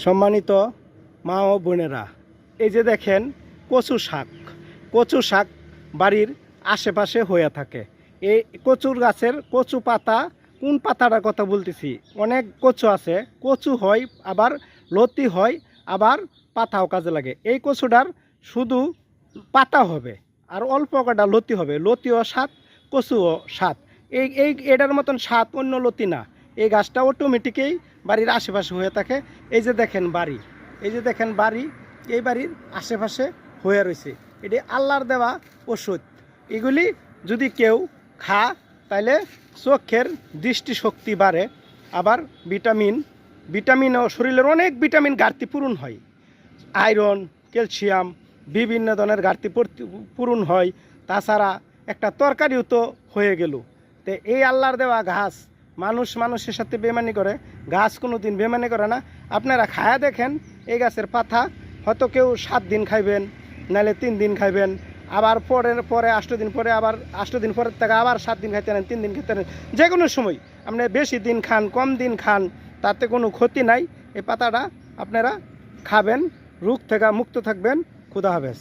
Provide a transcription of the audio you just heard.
সম্মানিত মা ও বোনেরা, এই যে দেখেন কচু শাক বাড়ির আশেপাশে হয়ে থাকে। এই কচুর গাছের কচু পাতা, কোন পাতাটার কথা বলতেছি, অনেক কচু আছে, কচু হয় আবার লতি হয়, আবার পাতাও কাজে লাগে। এই কচুটার শুধু পাতা হবে আর অল্প কটা লতি হবে, লতিও স্বাদ কচুও স্বাদ। এটার মতন স্বাদ অন্য লতি না। এই গাছটা অটোমেটিকেই বাড়ির আশেপাশে হয়ে থাকে। এই যে দেখেন বাড়ি, এই বাড়ির আশেপাশে হয়ে রয়েছে। এটি আল্লাহর দেওয়া ওষুধ। এগুলি যদি কেউ খা তাহলে চোখের দৃষ্টিশক্তি বাড়ে, আবার ভিটামিনও শরীরের অনেক ভিটামিন ঘাটতি পূরণ হয়। আয়রন, ক্যালসিয়াম, বিভিন্ন ধরনের ঘাটতি পূরণ হয়। তাছাড়া একটা তরকারিও তো হয়ে গেল। তো এই আল্লাহর দেওয়া ঘাস, মানুষের সাথে বেমানি করে, গাছ কোনো দিন বেমানি করে না। আপনারা খায়া দেখেন, এই গাছের পাতা হয়তো কেউ 7 দিন খাইবেন, নাহলে 3 দিন খাইবেন, আবার পরে 8 দিন পরে, আবার 8 দিন পরের থেকে আবার 7 দিন খাইতে নেন, 3 দিন খেতে নেন। যে কোনো সময় আপনি বেশি দিন খান, কম দিন খান, তাতে কোনো ক্ষতি নাই। এই পাতাটা আপনারা খাবেন, রোগ থেকে মুক্ত থাকবেন। খুদা হাফেজ।